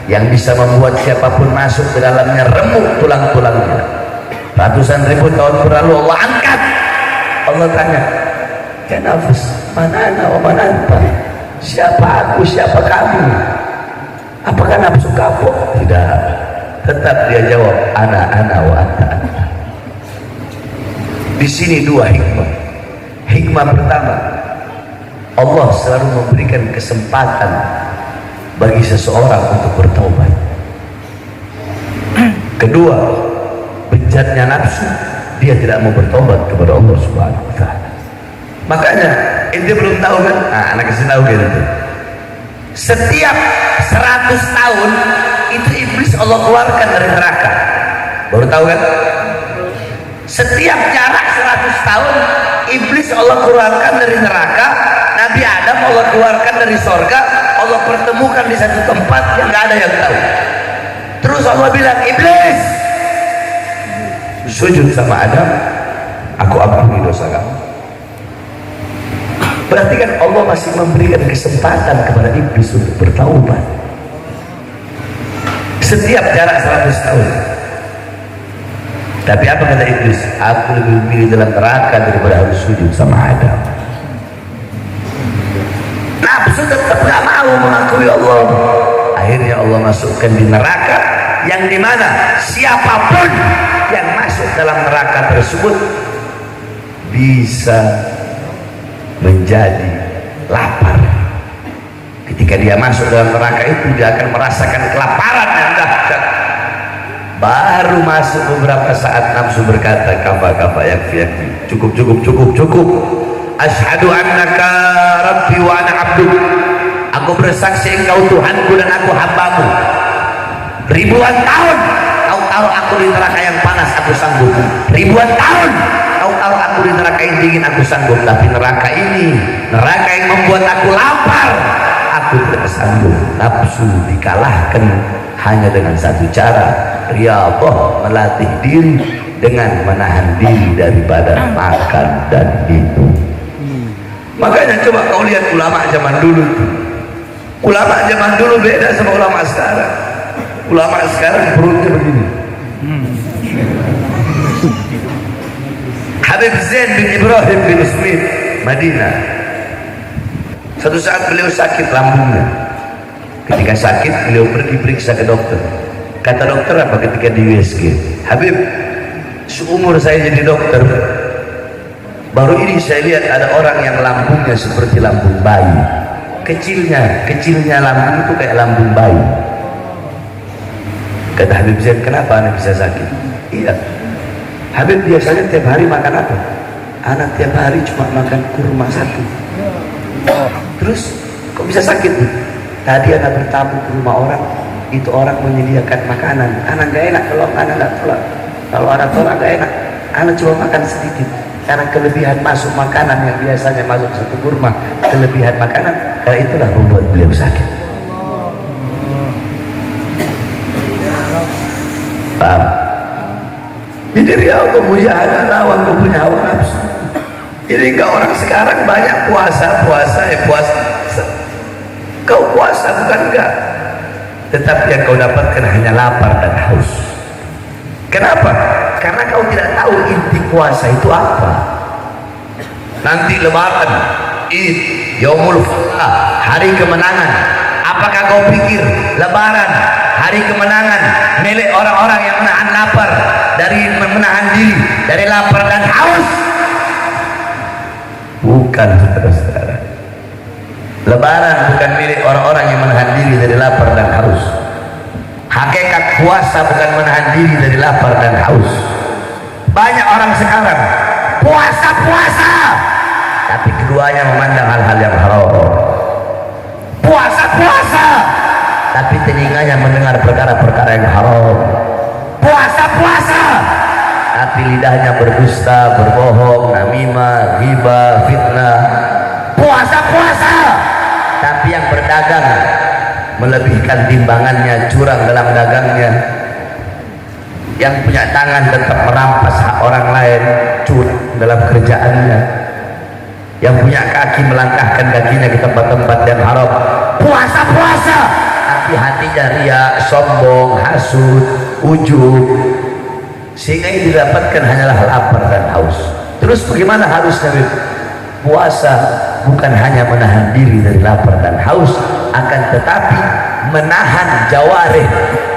[SPEAKER 1] yang bisa membuat siapapun masuk ke dalamnya remuk tulang-tulangnya. Ratusan ribu tahun berlalu Allah angkat, Allah tanya, ya nafas, mana ana wa mana anta? Siapa aku, siapa kamu? Apakah nafsu kapok? Tidak, tetap dia jawab, ana wa anta. Di sini dua hikmah. Hikmah pertama, Allah selalu memberikan kesempatan bagi seseorang untuk bertobat. Kedua, bejatnya nafsu, dia tidak mau bertobat kepada Allah Subhanahu wa Ta'ala. Makanya ente belum tahu kan? Nah, anak kasih tahu gitu. Setiap 100 tahun itu iblis Allah keluarkan dari neraka. Baru tahu kan? Setiap jarak 100 tahun iblis Allah keluarkan dari neraka. Nabi Adam Allah keluarkan dari sorga, Allah pertemukan di satu tempat yang gak ada yang tahu. Terus Allah bilang, iblis, sujud sama Adam, aku ampuni dosa kamu. Berarti kan Allah masih memberikan kesempatan kepada iblis untuk bertaubat. Setiap jarak 100 tahun. Tapi apa kata iblis? Aku lebih memilih dalam neraka daripada harus sujud sama Adam. Nafsu tetap gak mau mengakui Allah. Akhirnya Allah masukkan di neraka, yang dimana siapapun yang masuk dalam neraka tersebut bisa menjadi lapar. Ketika dia masuk dalam neraka itu, dia akan merasakan kelaparan yang dahsyat. Baru masuk beberapa saat nafsu berkata, kafa yakfi, cukup. Asyhadu annaka rabbi wa ana abduk. Aku bersaksi engkau Tuhanku dan aku hambamu. Ribuan tahun kau taruh aku di neraka yang panas, aku sanggup. Ribuan tahun kau taruh aku di neraka yang dingin, aku sanggup. Tapi neraka ini, neraka yang membuat aku lapar, aku tidak sanggup. Nafsu dikalahkan hanya dengan satu cara, riyadhah, melatih diri dengan menahan diri daripada makan dan minum. Makanya coba kau lihat ulama zaman dulu tuh. Ulama zaman dulu beda sama ulama sekarang. Ulama sekarang perutnya begini. Habib Zain bin Ibrahim bin Smith, Madinah. Satu saat beliau sakit lambungnya. Ketika sakit, beliau pergi periksa ke dokter. Kata dokter apa ketika di USG? Habib, seumur saya jadi dokter, baru ini saya lihat ada orang yang lambungnya seperti lambung bayi. Kecilnya lambung itu kayak lambung bayi. Kata Habib Zain, kenapa anak bisa sakit? Iya, Habib biasanya tiap hari makan apa? Anak tiap hari cuma makan kurma satu. Terus kok bisa sakit? Tadi anak bertamu ke rumah orang, itu orang menyediakan makanan. Anak gak enak kalau anak gak tolak. Kalau anak tolak gak enak, anak cuma makan sedikit. Karena kelebihan masuk makanan yang biasanya masuk satu kurma, kelebihan makanan, karena itulah membuat beliau sakit. Paham? Jadi dia kemujahadah lawan punya hawa nafsu. Jadi enggak, orang sekarang banyak puasa. Kau puasa bukan enggak, tetapi yang kau dapatkan hanya lapar dan haus. Kenapa? Karena kau tidak tahu inti puasa itu apa. Nanti lebaran, Id, Yaumul Falah, hari kemenangan. Apakah kau pikir lebaran, hari kemenangan, milik orang-orang yang menahan lapar, dari menahan diri dari lapar dan haus? Bukan, saudara-saudara. Lebaran bukan milik orang-orang yang menahan diri dari lapar dan haus. Hakikat puasa bukan menahan diri dari lapar dan haus. Banyak orang sekarang puasa, tapi keduanya memandang hal-hal yang haram. Puasa, tapi telinganya mendengar perkara-perkara yang haram. Puasa, tapi lidahnya berdusta, berbohong, namimah, ghibah, fitnah. Puasa, tapi yang berdagang melebihkan timbangannya, curang dalam dagangnya. Yang punya tangan tetap merampas hak orang lain, curang dalam kerjaannya. Yang punya kaki melangkahkan kakinya ke tempat-tempat yang haram. Puasa, tapi hatinya riya, sombong, hasud, ujub, sehingga yang didapatkan hanyalah lapar dan haus. Terus bagaimana harusnya? Puasa bukan hanya menahan diri dari lapar dan haus, akan tetapi menahan jawarih,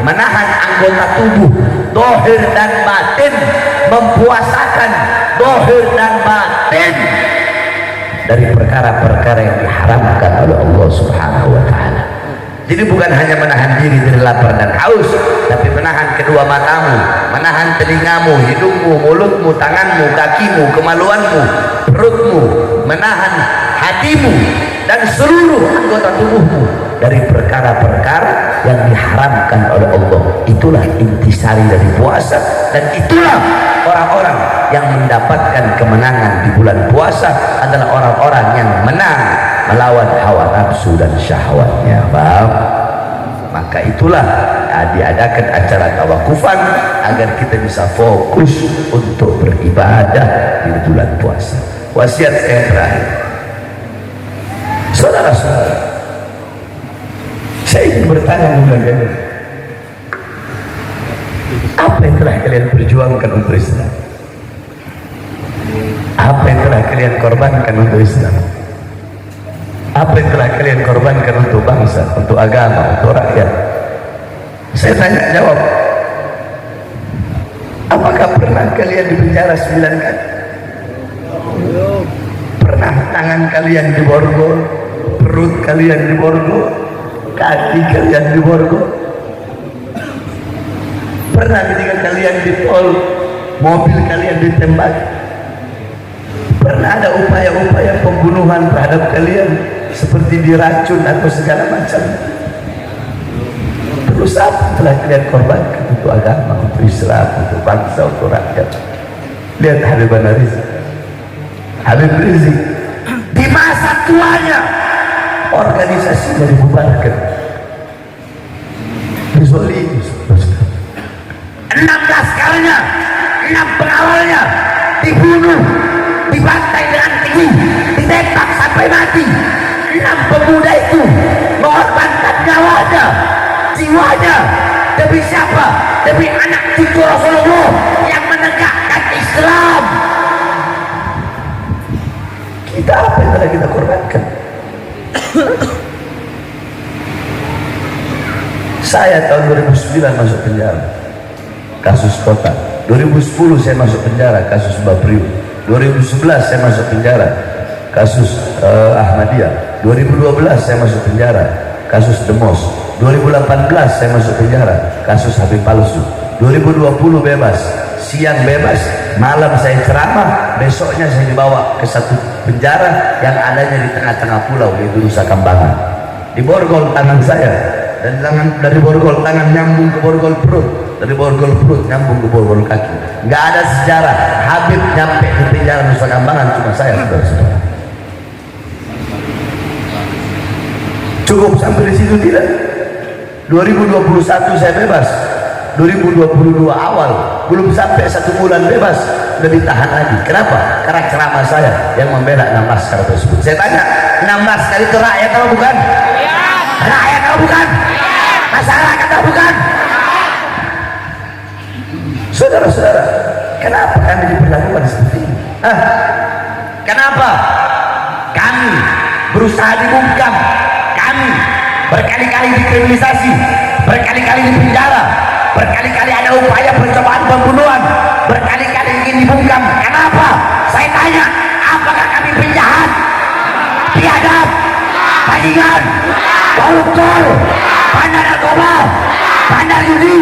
[SPEAKER 1] menahan anggota tubuh, dohir dan batin, mempuasakan dohir dan batin dari perkara-perkara yang diharamkan oleh Allah Subhanahu wa ta'ala. Jadi bukan hanya menahan diri dari lapar dan haus, tapi menahan kedua matamu, menahan telingamu, hidungmu, mulutmu, tanganmu, kakimu, kemaluanmu, perutmu, menahan hatimu dan seluruh anggota tubuhmu dari perkara-perkara yang diharamkan oleh Allah. Itulah intisari dari puasa, dan itulah orang-orang yang mendapatkan kemenangan di bulan puasa adalah orang-orang yang menang melawan hawa nafsu dan syahwatnya. Paham? Maka itulah diadakan acara tawakufan agar kita bisa fokus untuk beribadah di bulan puasa. Wasiat saya terakhir, Saudara-saudara, saya ingin bertanya kepada kalian, apa yang telah kalian perjuangkan untuk Islam? Apa yang telah kalian korbankan untuk Islam? Apa yang telah kalian korbankan untuk bangsa, untuk agama, untuk rakyat? Saya tanya jawab. Apakah pernah kalian dipenjara 9 kali? Pernah tangan kalian diborgol, perut kalian diborgol, kaki kalian diborgol? Pernah ketika kalian di tol, mobil kalian ditembak? Pernah ada upaya-upaya pembunuhan terhadap kalian seperti diracun atau segala macam? Terus apa telah kalian korbankan untuk agama, untuk Islam, untuk bangsa, untuk rakyat? Lihat Habib Rizik. Habib Rizik di masa tuanya organisasinya dibubarkan, dizolimi. 6 laskarnya, 6 pengawalnya dibunuh, dibantai dengan tinggi, ditembak sampai mati. 6 pemuda itu mengorbankan nyawanya, jiwanya, demi siapa? Demi anak cucu Rasulullah yang menegakkan Islam. Kita apa yang telah kita korbankan? Saya tahun 2009 masuk penjara, kasus kota. 2010 saya masuk penjara, kasus Bapriu. 2011 saya masuk penjara, kasus Ahmadiyah. 2012 saya masuk penjara, kasus Demos. 2018 saya masuk penjara, kasus Habib palsu. 2020 bebas, siang bebas, malam saya ceramah, besoknya saya dibawa ke satu penjara yang adanya di tengah-tengah pulau di Nusa Kambangan. Diborgol tangan saya, dan dari borgol tangan nyambung ke borgol perut, dari borgol perut nyambung ke borgol kaki. Nggak ada sejarah Habib nyampe di penjara Nusa Kambangan, cuma saya, saudara-saudara. Cukup sampai di situ tidak? 2021 saya bebas, 2022 awal belum sampai 1 bulan bebas, sudah ditahan lagi. Kenapa? Karena ceramah saya yang membela 6 laskar tersebut. Saya tanya, 6 laskar itu rakyat atau bukan? Rakyat atau bukan? Masyarakat atau bukan? Saudara-saudara, kenapa kami diperlakukan seperti ini? Kenapa kami berusaha dibungkam, kami berkali-kali dikriminalisasi, berkali-kali dipenjara, berkali-kali ada upaya percobaan pembunuhan, berkali-kali ingin dibungkam? Kenapa? Saya tanya, apakah kami penjahat, biadab, bajingan, koruptor, bandar narkoba, bandar judi,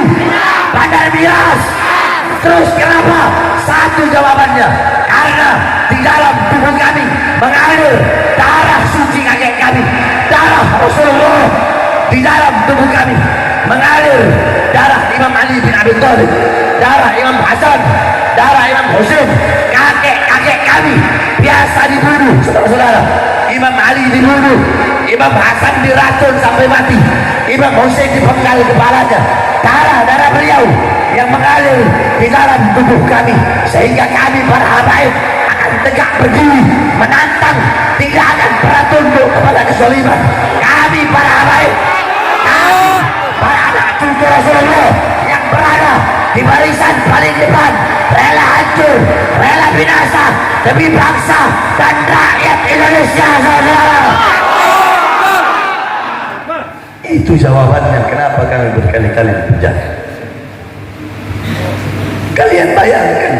[SPEAKER 1] bandar miras? Terus kenapa? Satu jawabannya, karena di dalam tubuh kami mengalir darah suci kakek kami, darah Rasulullah. Di dalam tubuh kami mengalir darah Imam Ali bin Abi Thalib, darah Imam Hasan, darah Imam Husain. Kakek-kakek kami biasa dibunuh, saudara-saudara. Imam Ali dibunuh, Imam Hasan diracun sampai mati, Imam Husain dipenggal kepalanya. Darah-darah beliau yang mengalir di dalam tubuh kami, sehingga kami para habaib akan tegak berdiri menantang, tidak akan pernah tunduk kepada kezaliman. Kami para habaib, kami para anak cucu Rasulullah yang berada di barisan paling depan, rela hancur, rela binasa demi bangsa dan rakyat Indonesia, saudara. Itu jawabannya kenapa kami berkali-kali dipenjara. Kalian bayangkan,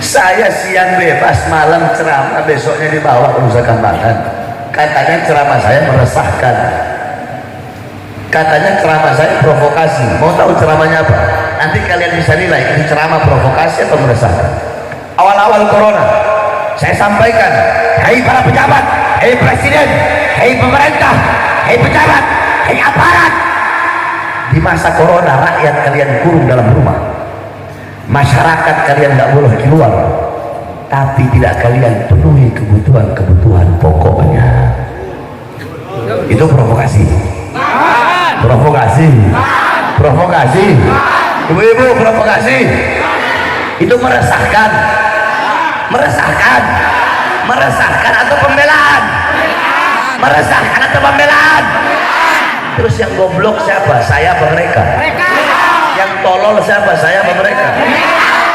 [SPEAKER 1] saya siang bebas, malam ceramah, besoknya dibawa ke Nusa Kambangan. Katanya ceramah saya meresahkan, katanya ceramah saya provokasi. Mau tahu ceramahnya apa? Nanti kalian bisa nilai ini ceramah provokasi atau meresahkan. Awal-awal corona saya sampaikan, hei para pejabat, hei presiden, hei pemerintah, hei pejabat, hei aparat, di masa corona rakyat kalian kurung dalam rumah, masyarakat kalian tidak boleh keluar, tapi tidak kalian penuhi kebutuhan-kebutuhan pokoknya. Itu provokasi, provokasi, provokasi, ibu-ibu, provokasi. Itu meresahkan, meresahkan, meresahkan atau pembelaan? Meresahkan atau pembelaan? Terus yang goblok siapa? Saya apa mereka? Yang tolol siapa? Saya apa mereka?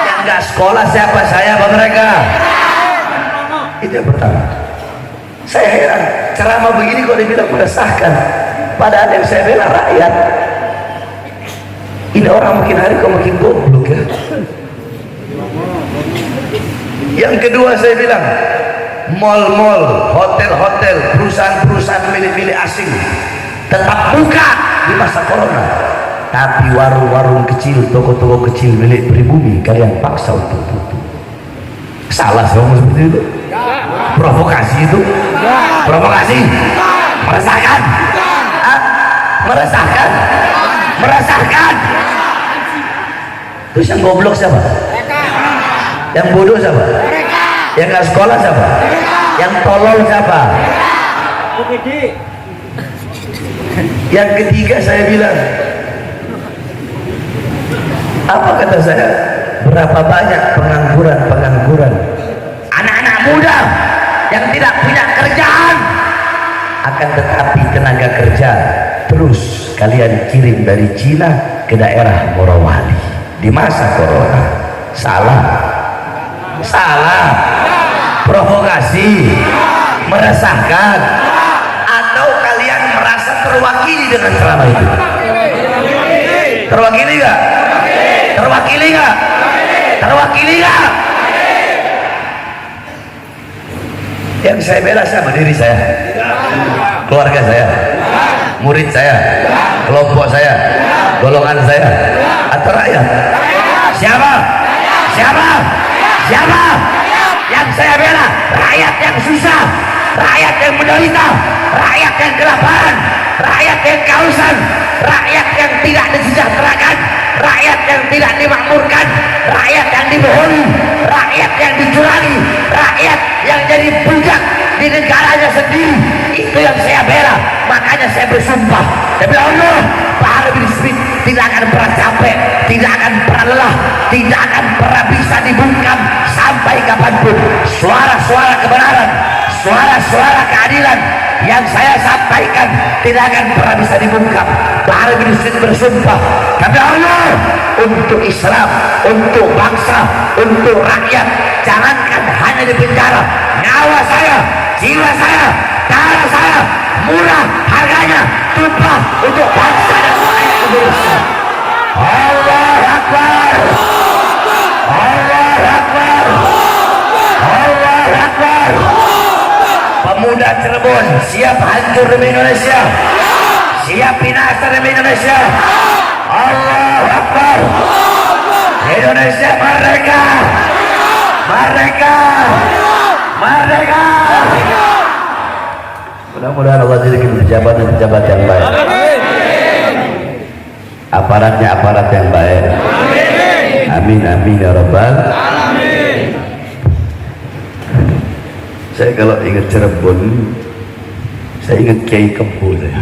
[SPEAKER 1] Yang nggak sekolah siapa? Saya apa mereka? Itu yang pertama. Saya heran, ceramah begini kok dibilang meresahkan, padahal yang saya bela rakyat. Ini orang makin hari kok makin goblok ya. Yang kedua saya bilang, mal-mal, hotel-hotel, perusahaan-perusahaan milik-milik asing tetap buka di masa corona, tapi warung-warung kecil, toko-toko kecil milik pribumi kalian paksa untuk tutup. Salah saya ngomong seperti itu? Provokasi itu? Provokasi? Meresahkan? Meresahkan? Meresahkan? Terus yang goblok siapa? Yang bodoh siapa? Yang gak sekolah siapa? Yang tolol siapa? Yang ketiga saya bilang, apa kata saya? Berapa banyak pengangguran anak-anak muda yang tidak punya kerjaan, akan tetapi tenaga kerja terus kalian kirim dari Cina ke daerah Morowali di masa corona. Salah, provokasi, meresahkan, atau kalian merasa terwakili dengan ceramah itu? Terwakili nggak? Terwakili nggak? Terwakili nggak? Yang saya bela siapa? Diri saya, keluarga saya, murid saya, kelompok saya, golongan saya, atau rakyat? Siapa? Yang saya bela rakyat yang susah, rakyat yang menderita, rakyat yang kelaparan, rakyat yang kehausan, rakyat yang tidak disejahterakan, rakyat yang tidak dimakmurkan, rakyat yang dibohongi, rakyat yang dicurangi, rakyat yang jadi budak di negaranya sendiri. Itu yang saya bela. Makanya saya bersumpah demi Allah, Pak Harun bin Smith tidak akan pernah capek, tidak akan pernah lelah, tidak akan pernah bisa dibungkam sampai kapanpun. Suara-suara kebenaran, suara-suara keadilan yang saya sampaikan tidak akan pernah bisa dibungkam. Pak Harun bin Smith bersumpah demi Allah, untuk Islam, untuk bangsa, untuk rakyat, jangankan hanya di penjara, nyawa saya, jiwa saya, darah saya murah harganya, tumpah untuk bangsa dan rakyat Indonesia. Allah Akbar, Allah Akbar, Allah Akbar. Pemuda Cirebon siap hancur demi Indonesia, siap binasa demi Indonesia. Allah Akbar. Indonesia merdeka, merdeka, merdeka. Mudah-mudahan Allah jadikan pejabat yang baik, aparatnya aparat yang baik. Amin amin ya rabbal alamin. Saya kalau ingat Cirebon, saya ingat Kiai Kempo. Saya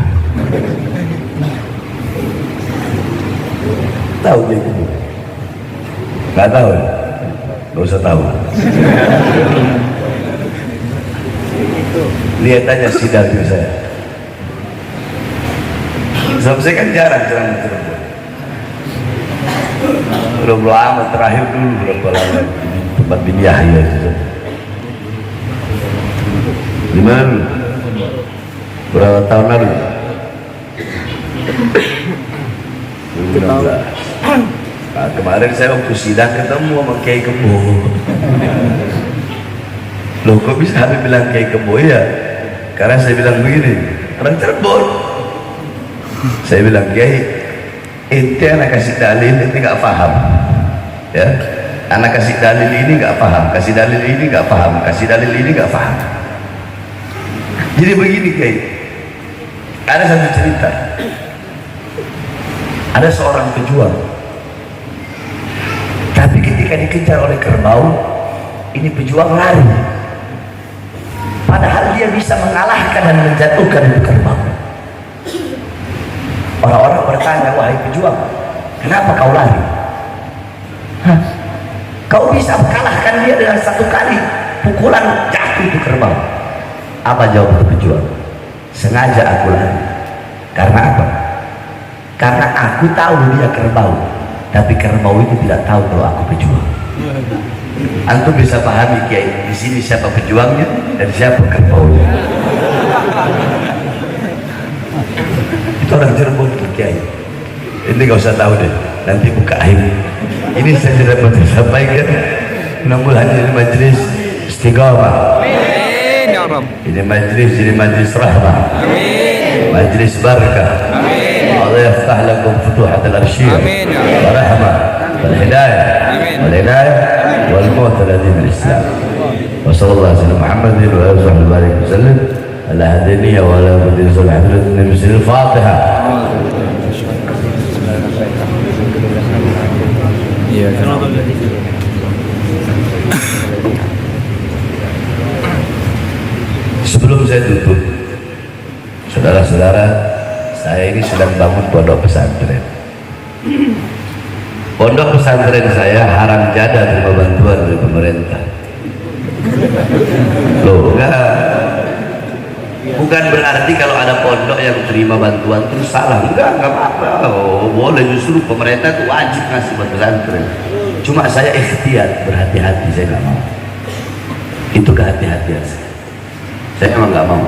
[SPEAKER 1] tahu Kiai Kempo? Nggak tahu? Nggak usah tahu. Lihat aja sidangnya saya. Sebab saya kan jarang ceramah Cirebon. Berapa lama terakhir dulu, berapa lama di tempat bin Yahya itu. Di mana? Berapa tahun lalu? 2016. Nah, kemarin saya waktu sidang ketemu sama Kiai Kembo. Loh kok bisa Habib bilang Kiai Kembo? Ya karena saya bilang begini, orang Cirebon. Saya bilang, Kiai, ente anak kasih dalil, ente gak paham ya, anak kasih dalil ini gak paham, kasih dalil ini gak paham, kasih dalil ini gak paham. Jadi begini Kiai, ada satu cerita, ada seorang pejuang, tapi ketika dikejar oleh kerbau, ini pejuang lari, padahal dia bisa mengalahkan dan menjatuhkan kerbau. Orang-orang bertanya, wahai pejuang, kenapa kau lari? Hah? Kau bisa mengalahkan dia dengan satu kali pukulan jatuh itu kerbau. Apa jawab pejuang? Sengaja aku lari. Karena apa? Karena aku tahu dia kerbau, tapi kerbau itu tidak tahu kalau aku pejuang. Antum bisa pahami Kiai, di sini siapa pejuangnya dan siapa kerbaunya. Itu orang Cirebon tuh Kiai. Ini gak usah tahu deh, nanti buka aib. Ini saya tidak mau sampaikan. Mudah-mudahan ini majelis istiqamah.
[SPEAKER 2] Amin ya Rabb.
[SPEAKER 1] Ini majelis rahmah.
[SPEAKER 2] Amin.
[SPEAKER 1] Majelis barakah.
[SPEAKER 2] Amin.
[SPEAKER 1] Allah yaftah lakum futuhat al-arsyiyah.
[SPEAKER 2] Amin.
[SPEAKER 1] Wa rahmah. Wal hidayah.
[SPEAKER 2] Amin.
[SPEAKER 1] Wal hidayah. Wal maut ala din al-Islam. Wa sallallahu alaihi Muhammadin wa alihi wa sahbihi wa sallam. Ala hadiniya wa ala mudin sulhadratin Nabi al-Fatihah.
[SPEAKER 2] Iya.
[SPEAKER 1] Sebelum saya tutup, saudara-saudara, saya ini sedang bangun pondok pesantren. Pondok pesantren saya haram jada terima bantuan dari pemerintah. Loh, enggak. Bukan berarti kalau ada pondok yang terima bantuan terus salah. Enggak apa-apa. Oh, boleh, justru pemerintah itu wajib ngasih buat pesantren. Cuma saya ikhtiar, berhati-hati, saya nggak mau. Itu kehati-hatian saya. Saya memang nggak mau.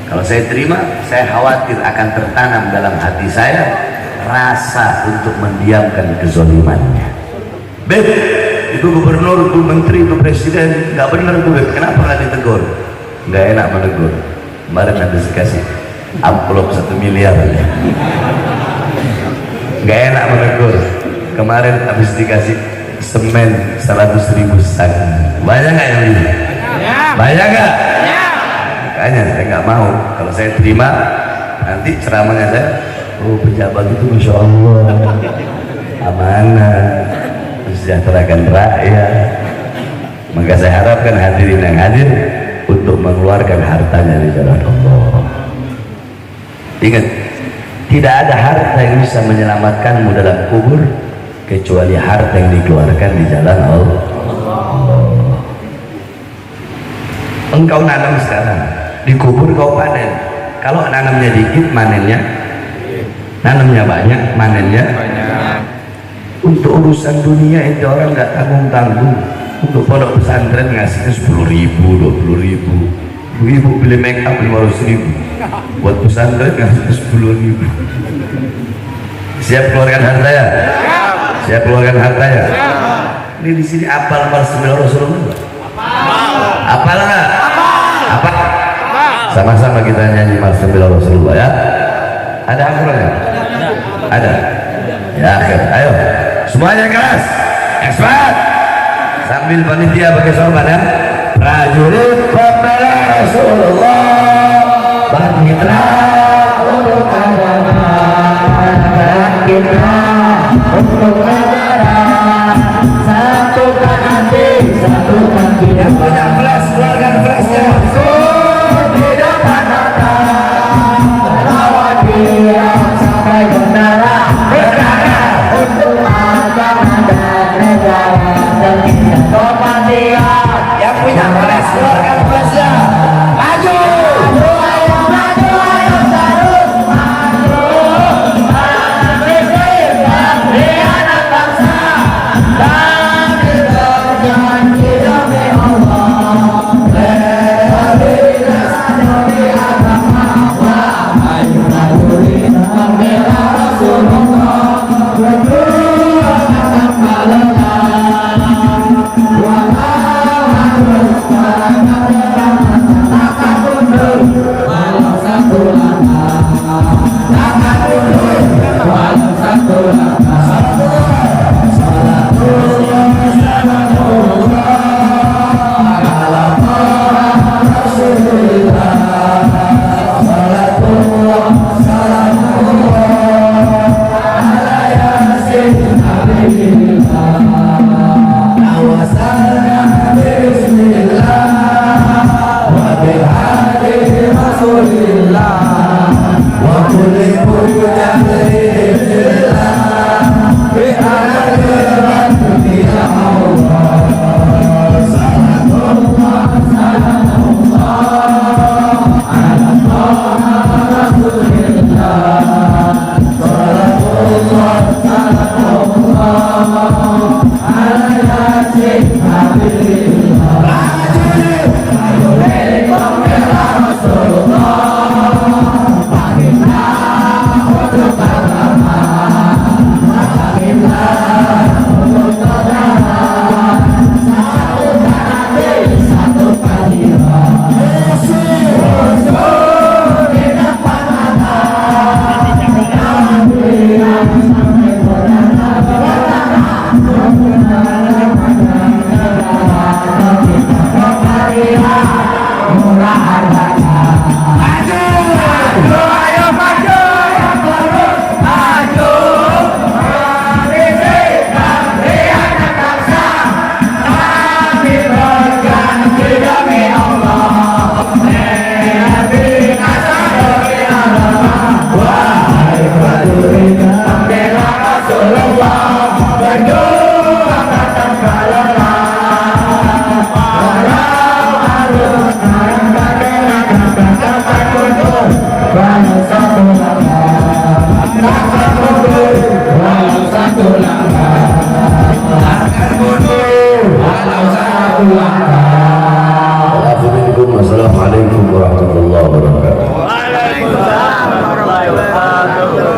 [SPEAKER 1] Kalau saya terima, saya khawatir akan tertanam dalam hati saya rasa untuk mendiamkan kezalimannya. Beb, itu gubernur, itu menteri, itu presiden, nggak benar tuh Beb. Kenapa nggak ditegur? Nggak enak menegur. Kemarin habis dikasih amplop 1 miliar. Nggak enak menegur. Kemarin habis dikasih semen 100.000 sak. Banyak nggak yang ini? Banyak nggak? Makanya saya nggak mau. Kalau saya terima, nanti ceramahnya saya, oh pejabat itu Masya Allah amanah, mensejahterakan rakyat. Maka saya harapkan hadirin yang hadir untuk mengeluarkan hartanya di jalan Allah. Ingat, tidak ada harta yang bisa menyelamatkanmu dalam kubur kecuali harta yang dikeluarkan di jalan Allah. Engkau nanam sekarang, di kubur kau panen. Kalau nanamnya dikit, manennya banyak, manennya
[SPEAKER 2] Banyak.
[SPEAKER 1] Untuk urusan dunia itu orang nggak tanggung-tanggung. Untuk pondok pesantren ngasihnya 10.000, 20.000. Ibu beli make up 500.000. Buat pesantren ngasih 10.000. Siap keluarkan hartanya? Siap keluarkan hartanya? Ini di sini apal Rasulullah Rasulullah? Apal nggak? Apa? Sama-sama kita nyanyi Rasulullah Rasulullah ya. Ada akhirnya? Ada. Ya akhir. Ayo, semuanya keras. Ekspat. Sambil panitia pakai sorban ya. Prajurit pembela Rasulullah, bangkitlah untuk agama, bangkitlah untuk negara, satukan hati, satukan kita. Yang punya flash, keluarkan flashnya. Di depan mata, lawan dia sampai benar, berkara untuk agama dan negara, dan kita sopan dia. Yang punya flash, keluarkan flashnya. Maju! Allah Assalamualaikum warahmatullahi wabarakatuh.
[SPEAKER 2] Waalaikumsalam warahmatullahi wabarakatuh.